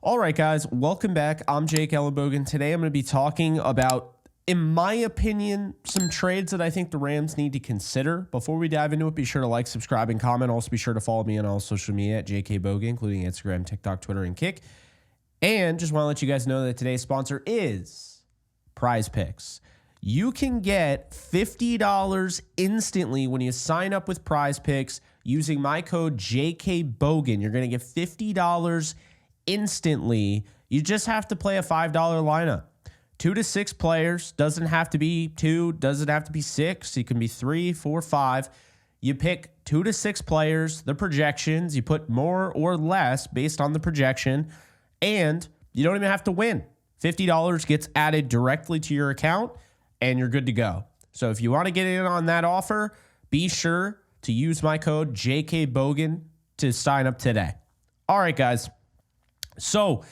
All right, guys, welcome back. I'm Jake Ellenbogen. Today I'm going to be talking about, in my opinion, some trades that I think the Rams need to consider. Before we dive into it, be sure to like, subscribe, and comment. Also, be sure to follow me on all social media at JK Bogan, including Instagram, TikTok, Twitter, and Kick. And just want to let you guys know that today's sponsor is Prize Picks. You can get $50 instantly when you sign up with Prize Picks using my code JKBogan. You're going to get $50 instantly. You just have to play a $5 lineup. 2 to 6 players. Doesn't have to be 2. Doesn't have to be 6. It can be 3, 4, 5. You pick 2 to 6 players, the projections. You put more or less based on the projection. And you don't even have to win. $50 gets added directly to your account, and you're good to go. So if you want to get in on that offer, be sure to use my code JKBogan to sign up today. All right, guys. So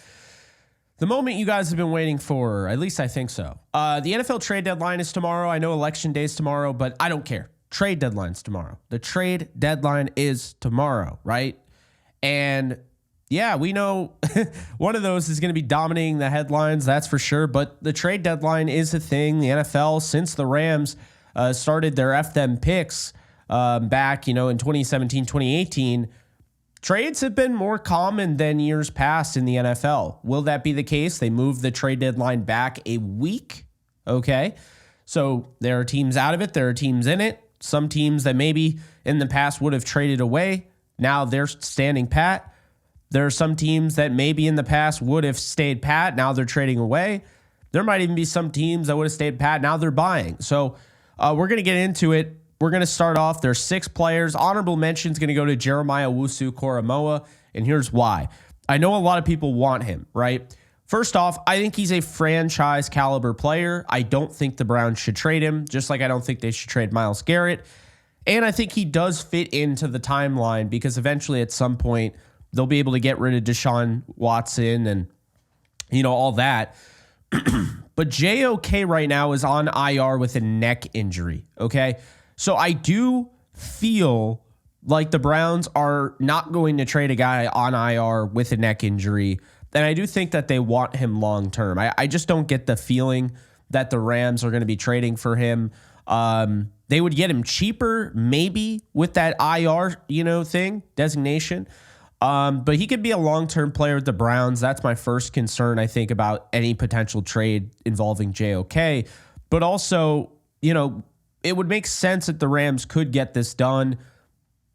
the moment you guys have been waiting for, at least I think so. The NFL trade deadline is tomorrow. I know election day is tomorrow, but I don't care. Trade deadline's tomorrow. The trade deadline is tomorrow, right? And yeah, we know one of those is going to be dominating the headlines, that's for sure. But the trade deadline is a thing. The NFL, since the Rams started their F them picks back, in 2017, 2018, trades have been more common than years past in the NFL. Will that be the case? They moved the trade deadline back a week. Okay. So there are teams out of it. There are teams in it. Some teams that maybe in the past would have traded away. Now they're standing pat. There are some teams that maybe in the past would have stayed pat. Now they're trading away. There might even be some teams that would have stayed pat. Now they're buying. So we're going to get into it. We're going to start off. There's 6 players. Honorable mention is going to go to Jeremiah Owusu-Koramoah, and here's why. I know a lot of people want him, right? First off, I think he's a franchise caliber player. I don't think the Browns should trade him, just like I don't think they should trade Myles Garrett. And I think he does fit into the timeline because eventually at some point they'll be able to get rid of Deshaun Watson and, all that. But JOK right now is on IR with a neck injury, okay? So I do feel like the Browns are not going to trade a guy on IR with a neck injury. And I do think that they want him long term. I just don't get the feeling that the Rams are going to be trading for him. They would get him cheaper, maybe, with that IR, designation. But he could be a long-term player with the Browns. That's my first concern, I think, about any potential trade involving JOK. But also, it would make sense that the Rams could get this done.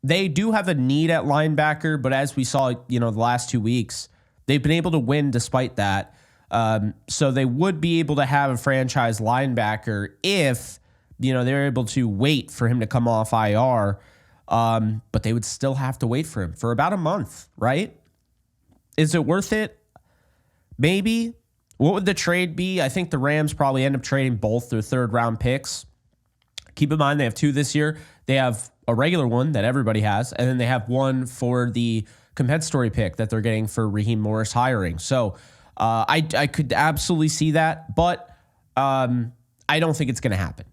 They do have a need at linebacker, but as we saw, the last 2 weeks, they've been able to win despite that. So they would be able to have a franchise linebacker if, they're able to wait for him to come off IR. But they would still have to wait for him for about a month, right? Is it worth it? Maybe. What would the trade be? I think the Rams probably end up trading both their third-round picks. Keep in mind, they have 2 this year. They have a regular one that everybody has, and then they have one for the compensatory pick that they're getting for Raheem Morris hiring. So I could absolutely see that, but I don't think it's going to happen.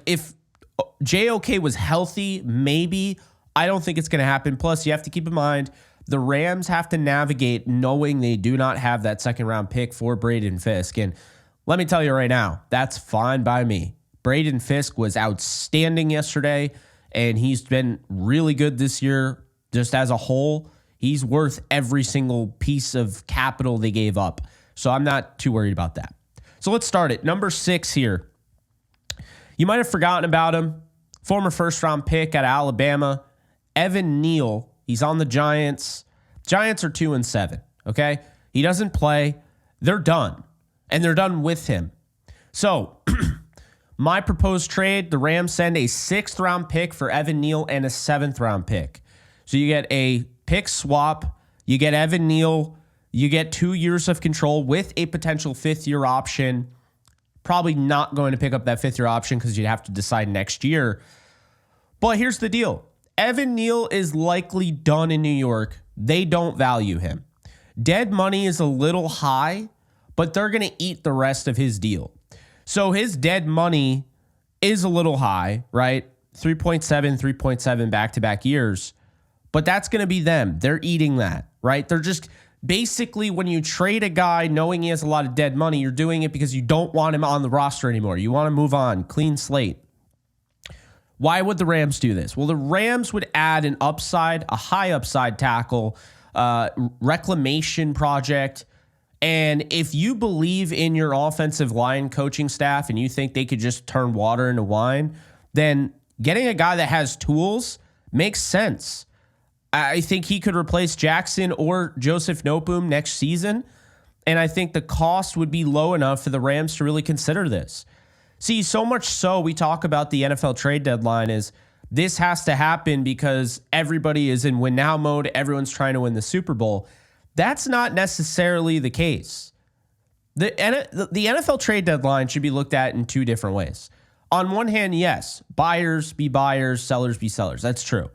If JOK was healthy, maybe. I don't think it's going to happen. Plus, you have to keep in mind, the Rams have to navigate knowing they do not have that second-round pick for Braden Fisk. And let me tell you right now, that's fine by me. Braden Fisk was outstanding yesterday, and he's been really good this year just as a whole. He's worth every single piece of capital they gave up. So I'm not too worried about that. So let's start it. Number 6 here. You might have forgotten about him. Former first-round pick out of Alabama, Evan Neal. He's on the Giants. Giants are 2-7, okay? He doesn't play. They're done, and they're done with him. So my proposed trade, the Rams send a 6th-round pick for Evan Neal and a 7th-round pick. So you get a pick swap. You get Evan Neal. You get 2 years of control with a potential 5th-year option. Probably not going to pick up that 5th-year option because you'd have to decide next year. But here's the deal. Evan Neal is likely done in New York. They don't value him. Dead money is a little high, but they're going to eat the rest of his deal. So his dead money is a little high, right? 3.7 back-to-back years. But that's going to be them. They're eating that, right? They're just basically when you trade a guy knowing he has a lot of dead money, you're doing it because you don't want him on the roster anymore. You want to move on, clean slate. Why would the Rams do this? Well, the Rams would add an upside, a high upside tackle, reclamation project. And if you believe in your offensive line coaching staff and you think they could just turn water into wine, then getting a guy that has tools makes sense. I think he could replace Jackson or Joseph Noteboom next season. And I think the cost would be low enough for the Rams to really consider this. See, so much so we talk about the NFL trade deadline is this has to happen because everybody is in win now mode. Everyone's trying to win the Super Bowl. That's not necessarily the case. The NFL trade deadline should be looked at in two different ways. On one hand, yes, buyers be buyers, sellers be sellers. That's true.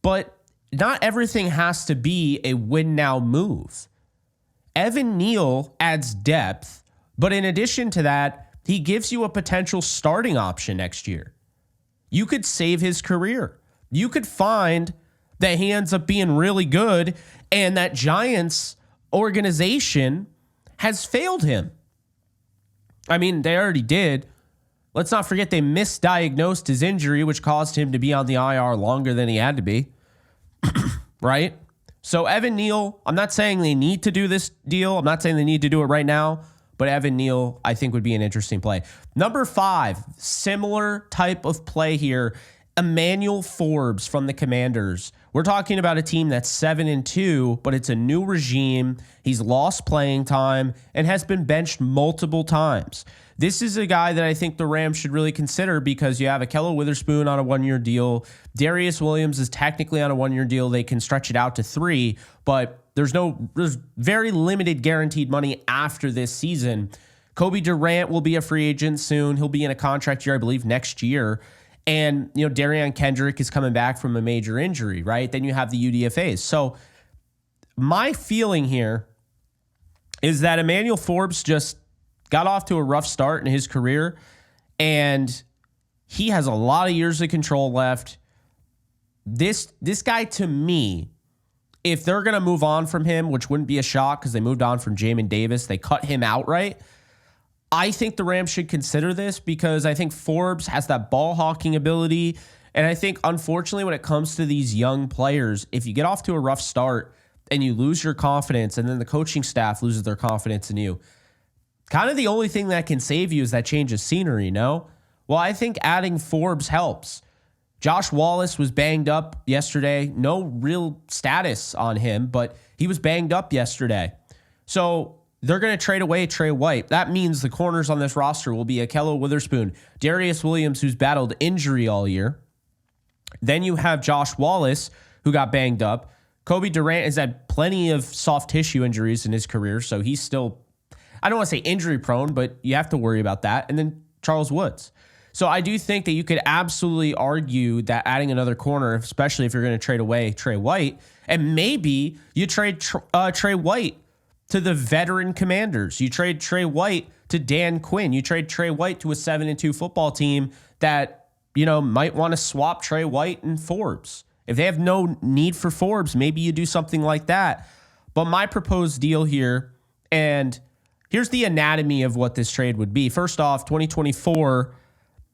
But not everything has to be a win now move. Evan Neal adds depth, but in addition to that, he gives you a potential starting option next year. You could save his career. You could find that he ends up being really good and that Giants organization has failed him. I mean, they already did. Let's not forget they misdiagnosed his injury, which caused him to be on the IR longer than he had to be. Right? So Evan Neal, I'm not saying they need to do this deal. I'm not saying they need to do it right now. But Evan Neal, I think, would be an interesting play. Number 5, similar type of play here. Emmanuel Forbes from the Commanders. We're talking about a team that's 7-2, but it's a new regime. He's lost playing time and has been benched multiple times. This is a guy that I think the Rams should really consider because you have Ahkello Witherspoon on a 1-year deal. Darius Williams is technically on a 1-year deal. They can stretch it out to 3, but there's very limited guaranteed money after this season. Kobe Durant will be a free agent soon. He'll be in a contract year, I believe, next year. And, Darian Kendrick is coming back from a major injury, right? Then you have the UDFAs. So my feeling here is that Emmanuel Forbes just got off to a rough start in his career, and he has a lot of years of control left. This guy, to me, if they're going to move on from him, which wouldn't be a shock because they moved on from Jamin Davis, they cut him outright. I think the Rams should consider this because I think Forbes has that ball hawking ability. And I think, unfortunately, when it comes to these young players, if you get off to a rough start and you lose your confidence and then the coaching staff loses their confidence in you, kind of the only thing that can save you is that change of scenery, no? Well, I think adding Forbes helps. Josh Wallace was banged up yesterday. No real status on him, but he was banged up yesterday. So they're going to trade away Trey White. That means the corners on this roster will be Ahkello Witherspoon, Darius Williams, who's battled injury all year. Then you have Josh Wallace, who got banged up. Kobe Durant has had plenty of soft tissue injuries in his career, so he's still, I don't want to say injury prone, but you have to worry about that. And then Charles Woods. So I do think that you could absolutely argue that adding another corner, especially if you're going to trade away Trey White, and maybe you trade Trey White to the veteran Commanders. You trade Trey White to Dan Quinn. You trade Trey White to a 7-2 football team that, might want to swap Trey White and Forbes. If they have no need for Forbes, maybe you do something like that. But my proposed deal here, and here's the anatomy of what this trade would be. First off, 2024,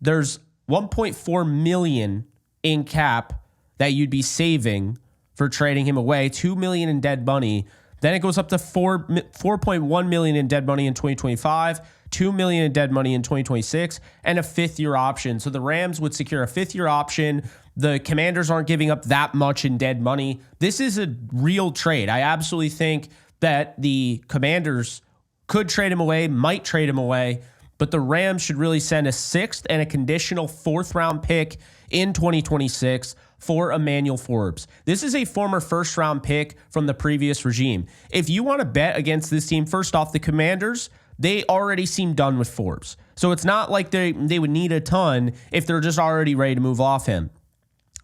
there's $1.4 million in cap that you'd be saving for trading him away, $2 million in dead money. Then it goes up to $4.1 million in dead money in 2025, $2 million in dead money in 2026, and a 5th-year option. So the Rams would secure a 5th-year option. The Commanders aren't giving up that much in dead money. This is a real trade. I absolutely think that the Commanders could trade him away, might trade him away, but the Rams should really send a 6th and a conditional 4th-round pick in 2026 for Emmanuel Forbes. This is a former 1st-round pick from the previous regime. If you want to bet against this team, first off, the Commanders, they already seem done with Forbes. So it's not like they would need a ton if they're just already ready to move off him.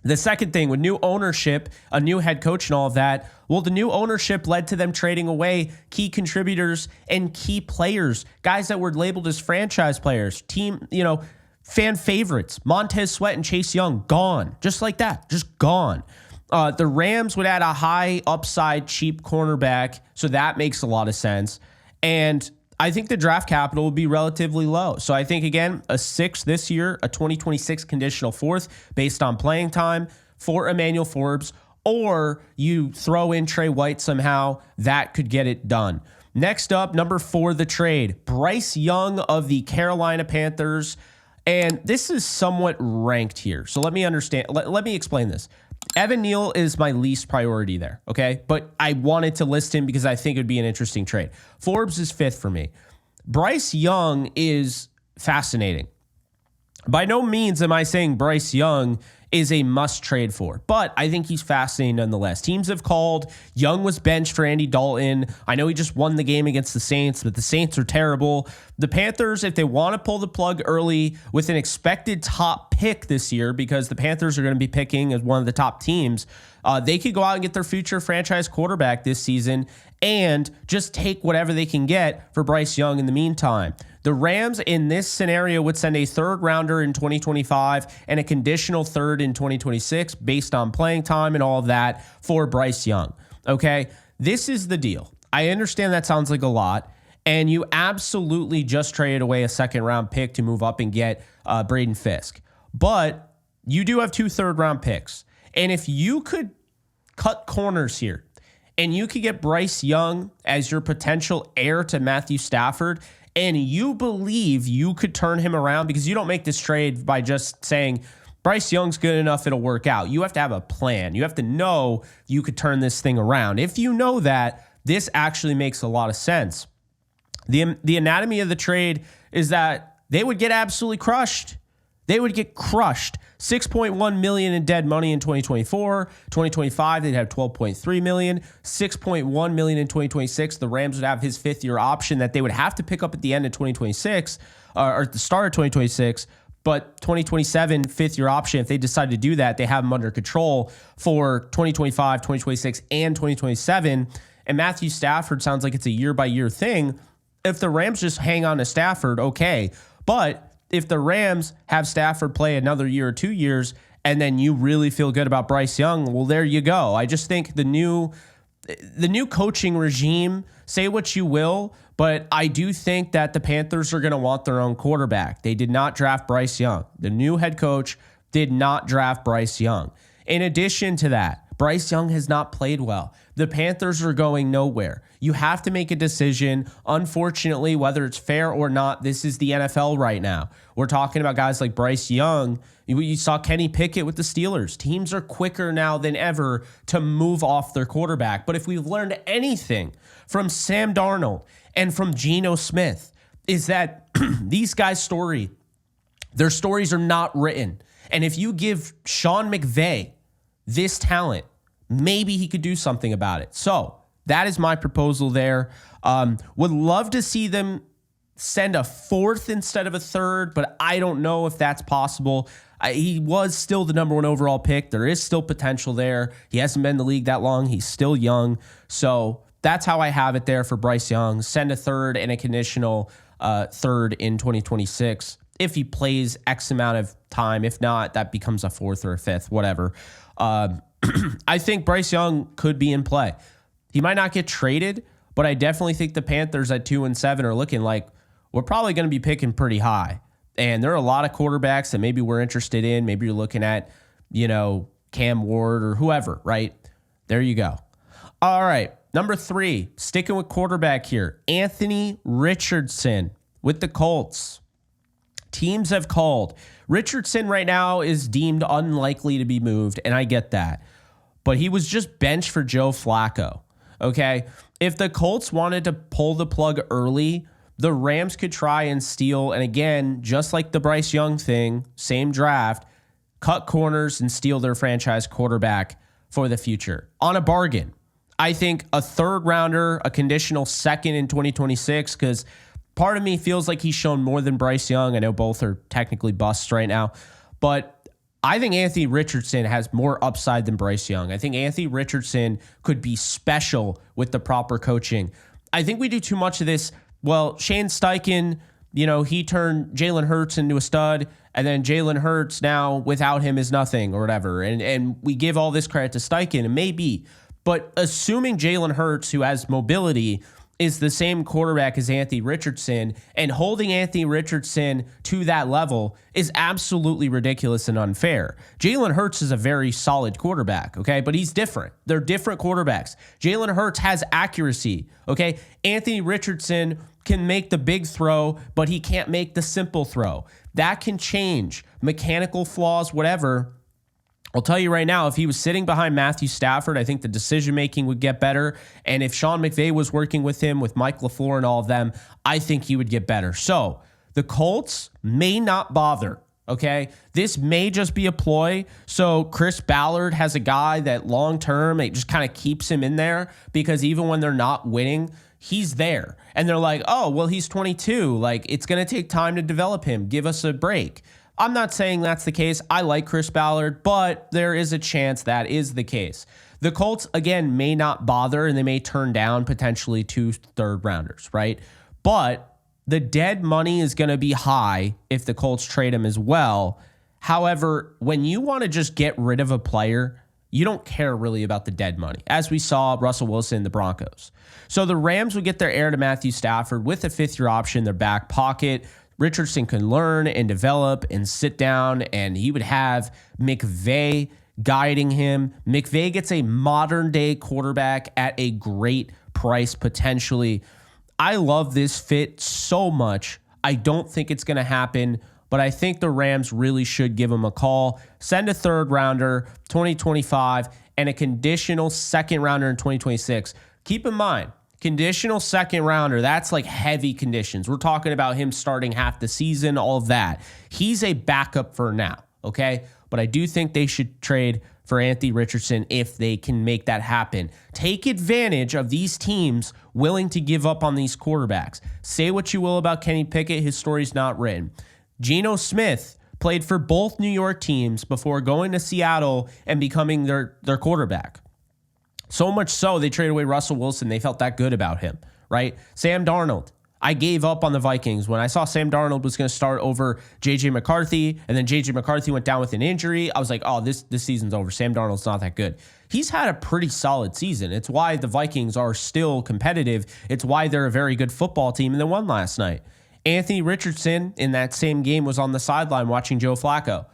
The second thing, with new ownership, a new head coach and all of that, well, the new ownership led to them trading away key contributors and key players, guys that were labeled as franchise players, fan favorites. Montez Sweat and Chase Young, gone. Just like that, just gone. The Rams would add a high upside, cheap cornerback, so that makes a lot of sense. And I think the draft capital would be relatively low. So I think, again, a 6th this year, a 2026 conditional 4th based on playing time for Emmanuel Forbes, or you throw in Trey White somehow, that could get it done. Next up, number 4, the trade. Bryce Young of the Carolina Panthers. And this is somewhat ranked here. So let me understand. Let me explain this. Evan Neal is my least priority there, okay? But I wanted to list him because I think it would be an interesting trade. Forbes is 5th for me. Bryce Young is fascinating. By no means am I saying Bryce Young is a must trade for, but I think he's fascinating nonetheless. Teams have called. Young was benched for Andy Dalton. I know he just won the game against the Saints, but the Saints are terrible. The Panthers, if they want to pull the plug early with an expected top pick this year, because the Panthers are going to be picking as one of the top teams, they could go out and get their future franchise quarterback this season and just take whatever they can get for Bryce Young in the meantime. The Rams in this scenario would send a 3rd rounder in 2025 and a conditional 3rd in 2026 based on playing time and all of that for Bryce Young. Okay, this is the deal. I understand that sounds like a lot, and you absolutely just traded away a 2nd round pick to move up and get Braden Fisk. But you do have 2 3rd round picks. And if you could cut corners here and you could get Bryce Young as your potential heir to Matthew Stafford, and you believe you could turn him around, because you don't make this trade by just saying Bryce Young's good enough, it'll work out. You have to have a plan. You have to know you could turn this thing around. If you know that, this actually makes a lot of sense. The anatomy of the trade is that they would get absolutely crushed. They would get crushed. $6.1 million in dead money in 2024. 2025, they'd have $12.3 million. $6.1 million in 2026. The Rams would have his 5th-year option that they would have to pick up at the end of 2026, or at the start of 2026. But 2027, 5th-year option, if they decide to do that, they have him under control for 2025, 2026, and 2027. And Matthew Stafford sounds like it's a year-by-year thing. If the Rams just hang on to Stafford, okay. But if the Rams have Stafford play another year or 2 years, and then you really feel good about Bryce Young, well, there you go. I just think the new coaching regime, say what you will, but I do think that the Panthers are going to want their own quarterback. They did not draft Bryce Young. The new head coach did not draft Bryce Young. In addition to that, Bryce Young has not played well. The Panthers are going nowhere. You have to make a decision. Unfortunately, whether it's fair or not, this is the NFL right now. We're talking about guys like Bryce Young. You saw Kenny Pickett with the Steelers. Teams are quicker now than ever to move off their quarterback. But if we've learned anything from Sam Darnold and from Geno Smith, is that these guys' their stories are not written. And if you give Sean McVay this talent, maybe he could do something about it. So that is my proposal there. Would love to see them send a 4th instead of a 3rd, but I don't know if that's possible. He was still the number 1 overall pick. There is still potential there. He hasn't been in the league that long. He's still young. So that's how I have it there for Bryce Young. Send a 3rd and a conditional 3rd in 2026 if he plays X amount of time. If not, that becomes a 4th or a 5th, whatever. I think Bryce Young could be in play. He might not get traded, but I definitely think the Panthers at 2 and 7 are looking like we're probably going to be picking pretty high. And there are a lot of quarterbacks that maybe we're interested in. Maybe you're looking at, Cam Ward or whoever, right? There you go. All right. Number 3, sticking with quarterback here, Anthony Richardson with the Colts. Teams have called. Richardson right now is deemed unlikely to be moved, and I get that. But he was just benched for Joe Flacco, okay? If the Colts wanted to pull the plug early, the Rams could try and steal, and again, just like the Bryce Young thing, same draft, cut corners and steal their franchise quarterback for the future on a bargain. I think a 3rd rounder, a conditional 2nd in 2026, because part of me feels like he's shown more than Bryce Young. I know both are technically busts right now, but I think Anthony Richardson has more upside than Bryce Young. I think Anthony Richardson could be special with the proper coaching. I think we do too much of this. Well, Shane Steichen, he turned Jalen Hurts into a stud, And then Jalen Hurts now without him is nothing or whatever. And we give all this credit to Steichen, and maybe. But assuming Jalen Hurts, who has mobility, is the same quarterback as Anthony Richardson, and holding Anthony Richardson to that level is absolutely ridiculous and unfair. Jalen Hurts is a very solid quarterback, okay? But he's different. They're different quarterbacks. Jalen Hurts has accuracy, okay? Anthony Richardson can make the big throw, but he can't make the simple throw. That can change. Mechanical flaws, whatever. I'll tell you right now, if he was sitting behind Matthew Stafford, I think the decision-making would get better. And if Sean McVay was working with him, with Mike LaFleur and all of them, I think he would get better. So the Colts may not bother, okay? This may just be a ploy. So Chris Ballard has a guy that long-term, it just kind of keeps him in there because even when they're not winning, he's there. And they're like, oh, well, he's 22. Like, it's going to take time to develop him. Give us a break. I'm not saying that's the case. I like Chris Ballard, but there is a chance that is the case. The Colts, again, may not bother, and they may turn down potentially 2 third-rounders, right? But the dead money is going to be high if the Colts trade him as well. However, when you want to just get rid of a player, you don't care really about the dead money, as we saw Russell Wilson in the Broncos. So the Rams would get their heir to Matthew Stafford with a 5th-year option in their back pocket. Richardson can learn and develop and sit down, and he would have McVay guiding him. McVay gets a modern-day quarterback at a great price, potentially. I love this fit so much. I don't think it's going to happen, but I think the Rams really should give him a call. Send a 3rd-rounder, 2025, and a conditional 2nd-rounder in 2026. Keep in mind, conditional 2nd-rounder, that's like heavy conditions. We're talking about him starting half the season, all of that. He's a backup for now, okay? But I do think they should trade for Anthony Richardson if they can make that happen. Take advantage of these teams willing to give up on these quarterbacks. Say what you will about Kenny Pickett, his story's not written. Geno Smith played for both New York teams before going to Seattle and becoming their quarterback. So much so, they traded away Russell Wilson. They felt that good about him, right? Sam Darnold. I gave up on the Vikings when I saw Sam Darnold was going to start over J.J. McCarthy, and then J.J. McCarthy went down with an injury. I was like, oh, this season's over. Sam Darnold's not that good. He's had a pretty solid season. It's why the Vikings are still competitive. It's why they're a very good football team, and they won last night. Anthony Richardson, in that same game, was on the sideline watching Joe Flacco.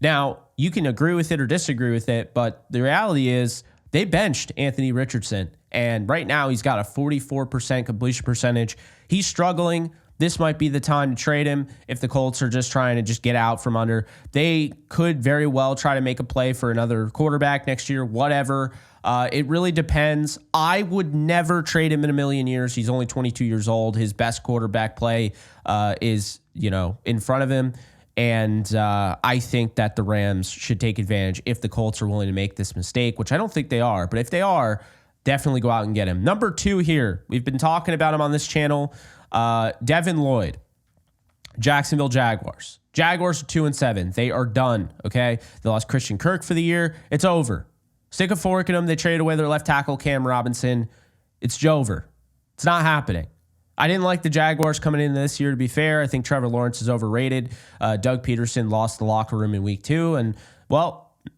Now, you can agree with it or disagree with it, but the reality is, they benched Anthony Richardson, and right now he's got a 44% completion percentage. He's struggling. This might be the time to trade him if the Colts are just trying to just get out from under. They could very well try to make a play for another quarterback next year, whatever. It really depends. I would never trade him in a million years. He's only 22 years old. His best quarterback play is, in front of him. And I think that the Rams should take advantage if the Colts are willing to make this mistake, which I don't think they are. But if they are, definitely go out and get him. Number 2 here, we've been talking about him on this channel, Devin Lloyd, Jacksonville Jaguars. Jaguars are 2-7. They are done, okay? They lost Christian Kirk for the year. It's over. Stick a fork in them. They traded away their left tackle, Cam Robinson. It's over. It's not happening. I didn't like the Jaguars coming in this year, to be fair. I think Trevor Lawrence is overrated. Doug Peterson lost the locker room in week 2. And, well, it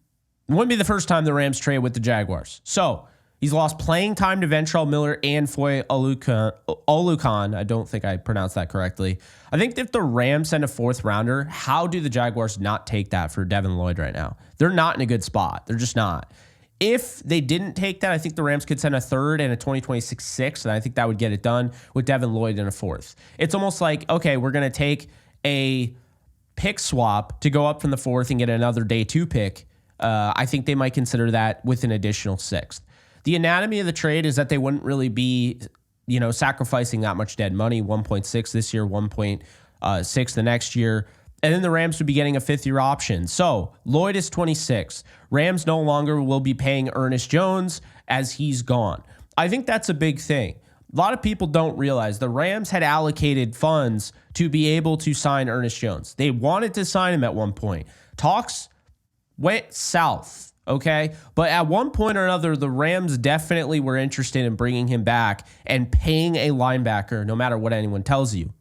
wouldn't be the first time the Rams trade with the Jaguars. So, he's lost playing time to Ventrell Miller and Foye Oluokun. I don't think I pronounced that correctly. I think if the Rams send a 4th-rounder, how do the Jaguars not take that for Devin Lloyd right now? They're not in a good spot. They're just not. If they didn't take that, I think the Rams could send a 3rd and a 2026 6th, and I think that would get it done with Devin Lloyd in a 4th. It's almost like, okay, we're going to take a pick swap to go up from the 4th and get another day 2 pick. I think they might consider that with an additional 6th. The anatomy of the trade is that they wouldn't really be, sacrificing that much dead money, 1.6 this year, 1.6 the next year. And then the Rams would be getting a 5th-year option. So Lloyd is 26. Rams no longer will be paying Ernest Jones as he's gone. I think that's a big thing. A lot of people don't realize the Rams had allocated funds to be able to sign Ernest Jones. They wanted to sign him at one point. Talks went south, okay? But at one point or another, the Rams definitely were interested in bringing him back and paying a linebacker, no matter what anyone tells you.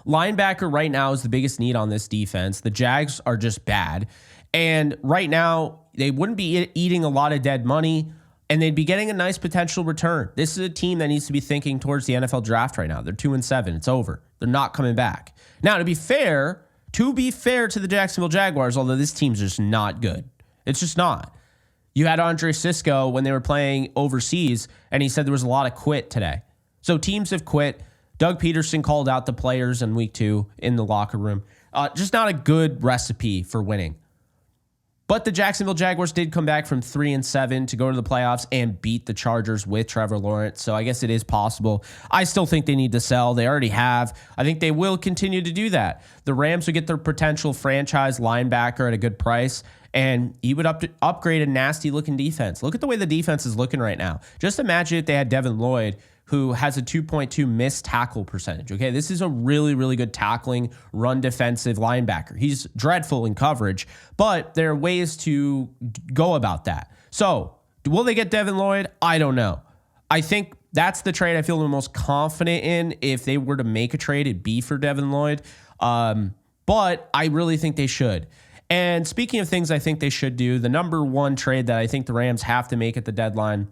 Linebacker right now is the biggest need on this defense. The Jags are just bad. And right now, they wouldn't be eating a lot of dead money, and they'd be getting a nice potential return. This is a team that needs to be thinking towards the NFL draft right now. They're 2-7. It's over. They're not coming back. Now, to be fair to the Jacksonville Jaguars, although this team's just not good. It's just not. You had Andre Sisco when they were playing overseas, and he said there was a lot of quit today. So teams have quit. Doug Peterson called out the players in week 2 in the locker room. Just not a good recipe for winning. But the Jacksonville Jaguars did come back from 3-7 to go to the playoffs and beat the Chargers with Trevor Lawrence. So I guess it is possible. I still think they need to sell. They already have. I think they will continue to do that. The Rams would get their potential franchise linebacker at a good price, and he would upgrade a nasty-looking defense. Look at the way the defense is looking right now. Just imagine if they had Devin Lloyd, who has a 2.2 missed tackle percentage. Okay, this is a really, really good tackling, run defensive linebacker. He's dreadful in coverage, but there are ways to go about that. So, will they get Devin Lloyd? I don't know. I think that's the trade I feel the most confident in. If they were to make a trade, it'd be for Devin Lloyd. But I really think they should. And speaking of things I think they should do, the number one trade that I think the Rams have to make at the deadline,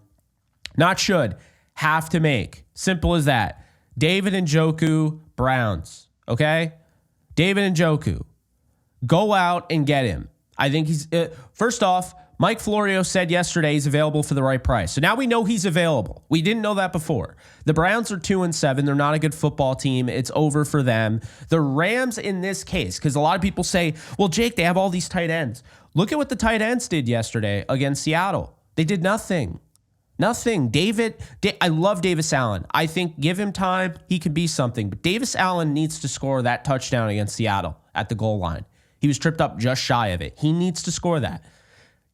have to make. Simple as that. David Njoku, Browns. Okay? David Njoku. Go out and get him. I think he's... first off, Mike Florio said yesterday he's available for the right price. So now we know he's available. We didn't know that before. The Browns are 2-7. They're not a good football team. It's over for them. The Rams in this case, because a lot of people say, well, Jake, they have all these tight ends. Look at what the tight ends did yesterday against Seattle. They did nothing. Nothing. I love Davis Allen. I think give him time, he could be something. But Davis Allen needs to score that touchdown against Seattle at the goal line. He was tripped up just shy of it. He needs to score that.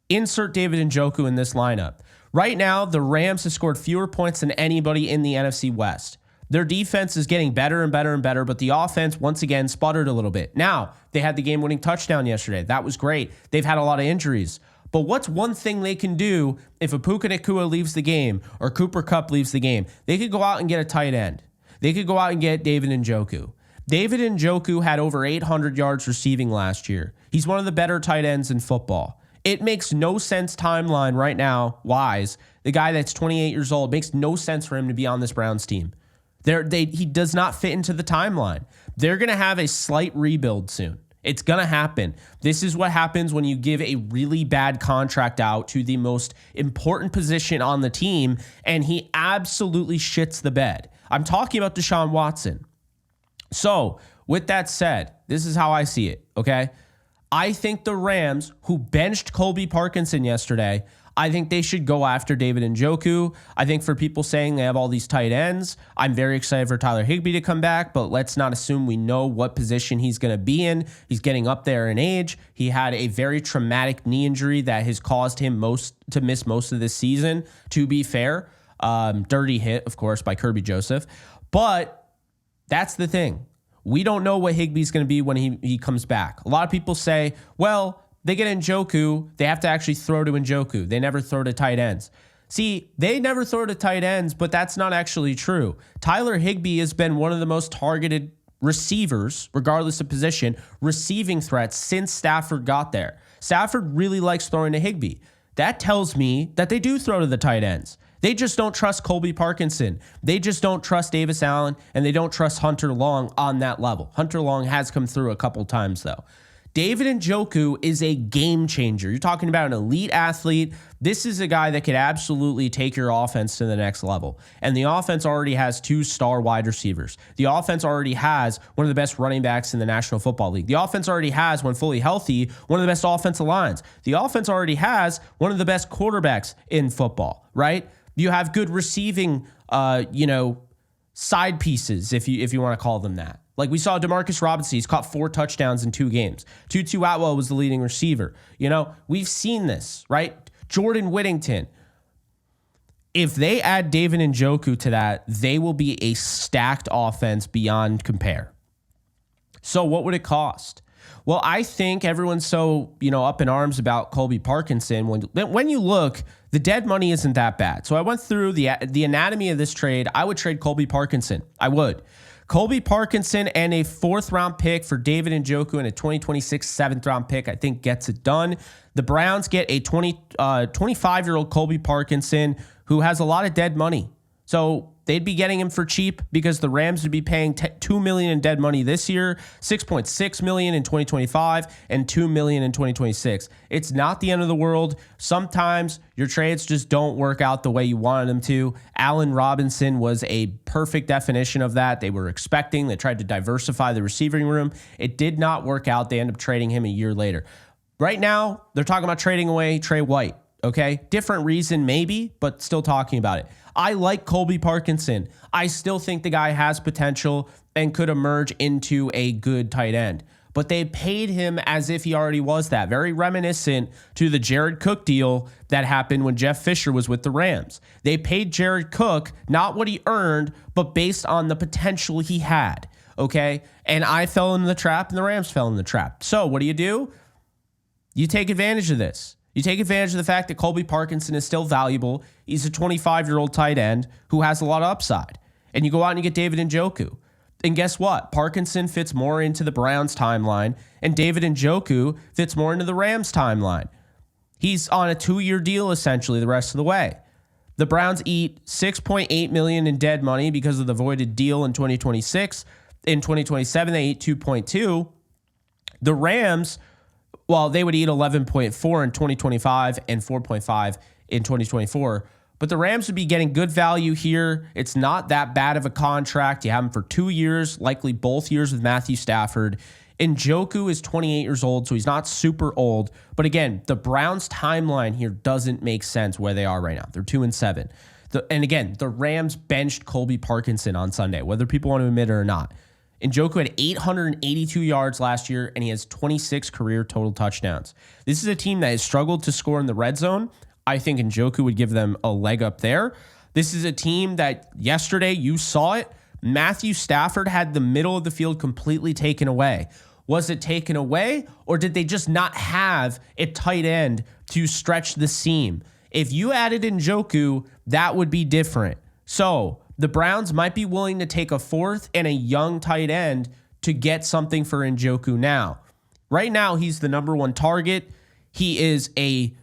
Insert David Njoku in this lineup. Right now, the Rams have scored fewer points than anybody in the NFC West. Their defense is getting better and better and better, but the offense, once again, sputtered a little bit. Now, they had the game-winning touchdown yesterday. That was great. They've had a lot of injuries. But what's one thing they can do if Puka Nacua leaves the game or Cooper Kupp leaves the game? They could go out and get a tight end. They could go out and get David Njoku. David Njoku had over 800 yards receiving last year. He's one of the better tight ends in football. It makes no sense timeline right now, wise. The guy that's 28 years old, makes no sense for him to be on this Browns team. He does not fit into the timeline. They're going to have a slight rebuild soon. It's going to happen. This is what happens when you give a really bad contract out to the most important position on the team, and he absolutely shits the bed. I'm talking about Deshaun Watson. So, with that said, this is how I see it, okay? I think the Rams, who benched Colby Parkinson yesterday, I think they should go after David Njoku. I think for people saying they have all these tight ends, I'm very excited for Tyler Higbee to come back, but let's not assume we know what position he's going to be in. He's getting up there in age. He had a very traumatic knee injury that has caused him to miss most of this season, to be fair. Dirty hit, of course, by Kirby Joseph. But that's the thing. We don't know what Higbee's going to be when he comes back. A lot of people say, well, they get Njoku, they have to actually throw to Njoku. They never throw to tight ends. See, they never throw to tight ends, but that's not actually true. Tyler Higbee has been one of the most targeted receivers, regardless of position, receiving threats since Stafford got there. Stafford really likes throwing to Higbee. That tells me that they do throw to the tight ends. They just don't trust Colby Parkinson. They just don't trust Davis Allen, and they don't trust Hunter Long on that level. Hunter Long has come through a couple times, though. David Njoku is a game changer. You're talking about an elite athlete. This is a guy that could absolutely take your offense to the next level. And the offense already has 2 star wide receivers. The offense already has one of the best running backs in the National Football League. The offense already has, when fully healthy, one of the best offensive lines. The offense already has one of the best quarterbacks in football, right? You have good receiving, side pieces, if you want to call them that. Like we saw Demarcus Robinson, he's caught 4 touchdowns in 2 games. Tutu Atwell was the leading receiver. We've seen this, right? Jordan Whittington. If they add David Njoku to that, they will be a stacked offense beyond compare. So what would it cost? Well, I think everyone's so, up in arms about Colby Parkinson. When you look, the dead money isn't that bad. So I went through the anatomy of this trade. I would trade Colby Parkinson. I would. Colby Parkinson and a 4th-round pick for David Njoku and a 2026 7th-round pick, I think, gets it done. The Browns get a 25-year-old Colby Parkinson who has a lot of dead money. So they'd be getting him for cheap because the Rams would be paying $2 million in dead money this year, $6.6 million in 2025, and $2 million in 2026. It's not the end of the world. Sometimes your trades just don't work out the way you wanted them to. Allen Robinson was a perfect definition of that. They tried to diversify the receiving room. It did not work out. They ended up trading him a year later. Right now, they're talking about trading away Trey White. Okay, different reason maybe, but still talking about it. I like Colby Parkinson. I still think the guy has potential and could emerge into a good tight end. But they paid him as if he already was that. Very reminiscent to the Jared Cook deal that happened when Jeff Fisher was with the Rams. They paid Jared Cook not what he earned, but based on the potential he had. Okay, and I fell in the trap and the Rams fell in the trap. So what do? You take advantage of this. You take advantage of the fact that Colby Parkinson is still valuable. He's a 25-year-old tight end who has a lot of upside. And you go out and you get David Njoku. And guess what? Parkinson fits more into the Browns timeline, and David Njoku fits more into the Rams timeline. He's on a 2-year deal, essentially, the rest of the way. The Browns eat $6.8 million in dead money because of the voided deal in 2026. In 2027, they eat $2.2. The Rams... Well, they would eat 11.4 in 2025 and 4.5 in 2024. But the Rams would be getting good value here. It's not that bad of a contract. You have him for 2 years, likely both years with Matthew Stafford. Njoku is 28 years old, so he's not super old. But again, the Browns' timeline here doesn't make sense where they are right now. They're 2-7. And again, the Rams benched Colby Parkinson on Sunday, whether people want to admit it or not. Njoku had 882 yards last year, and he has 26 career total touchdowns. This is a team that has struggled to score in the red zone. I think Njoku would give them a leg up there. This is a team that yesterday, you saw it, Matthew Stafford had the middle of the field completely taken away. Was it taken away, or did they just not have a tight end to stretch the seam? If you added Njoku, that would be different. So the Browns might be willing to take a 4th and a young tight end to get something for Njoku now. Right now, he's the number 1 target. He is a,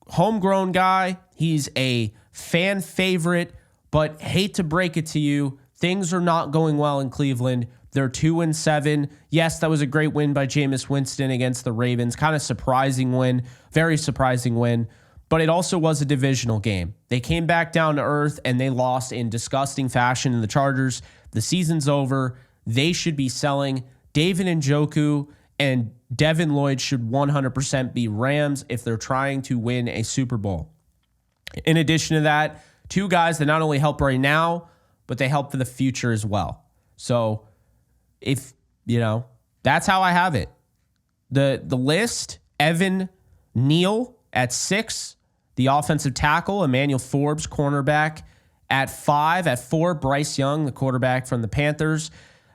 homegrown guy. He's a fan favorite, but hate to break it to you, things are not going well in Cleveland. They're 2-7. Yes, that was a great win by Jameis Winston against the Ravens. Kind of surprising win, very surprising win. But it also was a divisional game. They came back down to earth and they lost in disgusting fashion to the Chargers. The season's over. They should be selling. David Njoku and Devin Lloyd should 100% be Rams if they're trying to win a Super Bowl. In addition to that, 2 guys that not only help right now, but they help for the future as well. So if, that's how I have it. The list, Evan Neal at 6, the offensive tackle, Emmanuel Forbes, cornerback. At 5, at 4, Bryce Young, the quarterback from the Panthers.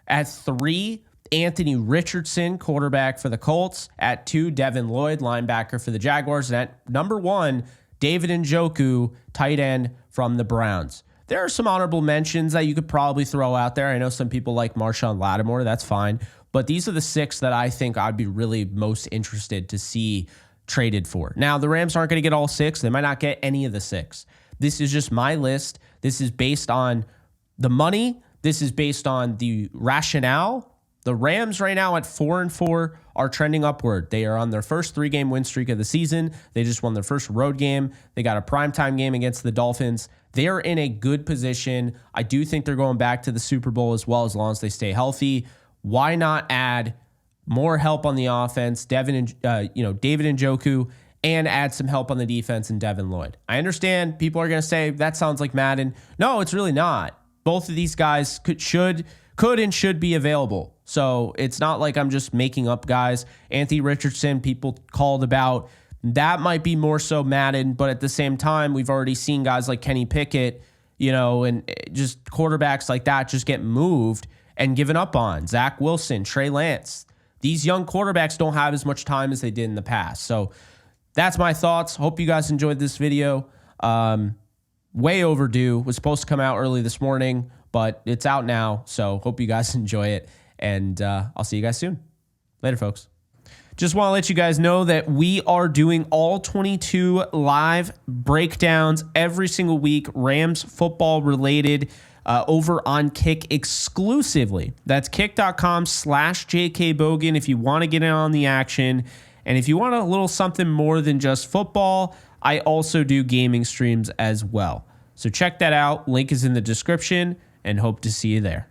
At 3, Anthony Richardson, quarterback for the Colts. At 2, Devin Lloyd, linebacker for the Jaguars. And at number 1, David Njoku, tight end from the Browns. There are some honorable mentions that you could probably throw out there. I know some people like Marshawn Lattimore. That's fine. But these are the 6 that I think I'd be really most interested to see traded for. Now, the Rams aren't going to get all 6. They might not get any of the 6. This is just my list. This is based on the money. This is based on the rationale. The Rams right now at 4-4 are trending upward. They are on their first 3-game win streak of the season. They just won their first road game. They got a primetime game against the Dolphins. They are in a good position. I do think they're going back to the Super Bowl as well, as long as they stay healthy. Why not add more help on the offense, David Njoku, and add some help on the defense in Devin Lloyd? I understand people are going to say that sounds like Madden. No, it's really not. Both of these guys could and should be available. So it's not like I'm just making up guys. Anthony Richardson, people called about. That might be more so Madden, but at the same time, we've already seen guys like Kenny Pickett, and just quarterbacks like that just get moved and given up on. Zach Wilson, Trey Lance. these young quarterbacks don't have as much time as they did in the past. So that's my thoughts. Hope you guys enjoyed this video. Way overdue. Was supposed to come out early this morning, but it's out now. So hope you guys enjoy it. And I'll see you guys soon. Later, folks. Just want to let you guys know that we are doing all 22 live breakdowns every single week, Rams football related, over on Kick exclusively. That's kick.com/JKBogan if you want to get in on the action. And if you want a little something more than just football, I also do gaming streams as well. So check that out. Link is in the description, and hope to see you there.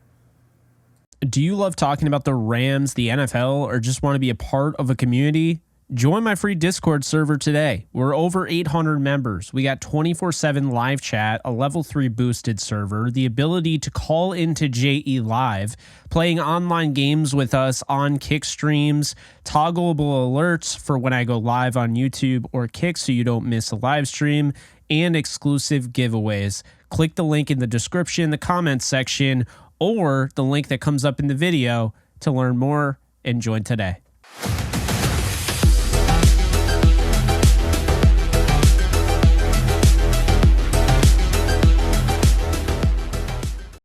Do you love talking about the Rams, the NFL, or just want to be a part of a community? Join my free Discord server today. We're over 800 members. We got 24/7 live chat, a level 3 boosted server, the ability to call into JE Live, playing online games with us on Kick streams, toggleable alerts for when I go live on YouTube or Kick so you don't miss a live stream, and exclusive giveaways. Click the link in the description, the comments section, or the link that comes up in the video to learn more and join today.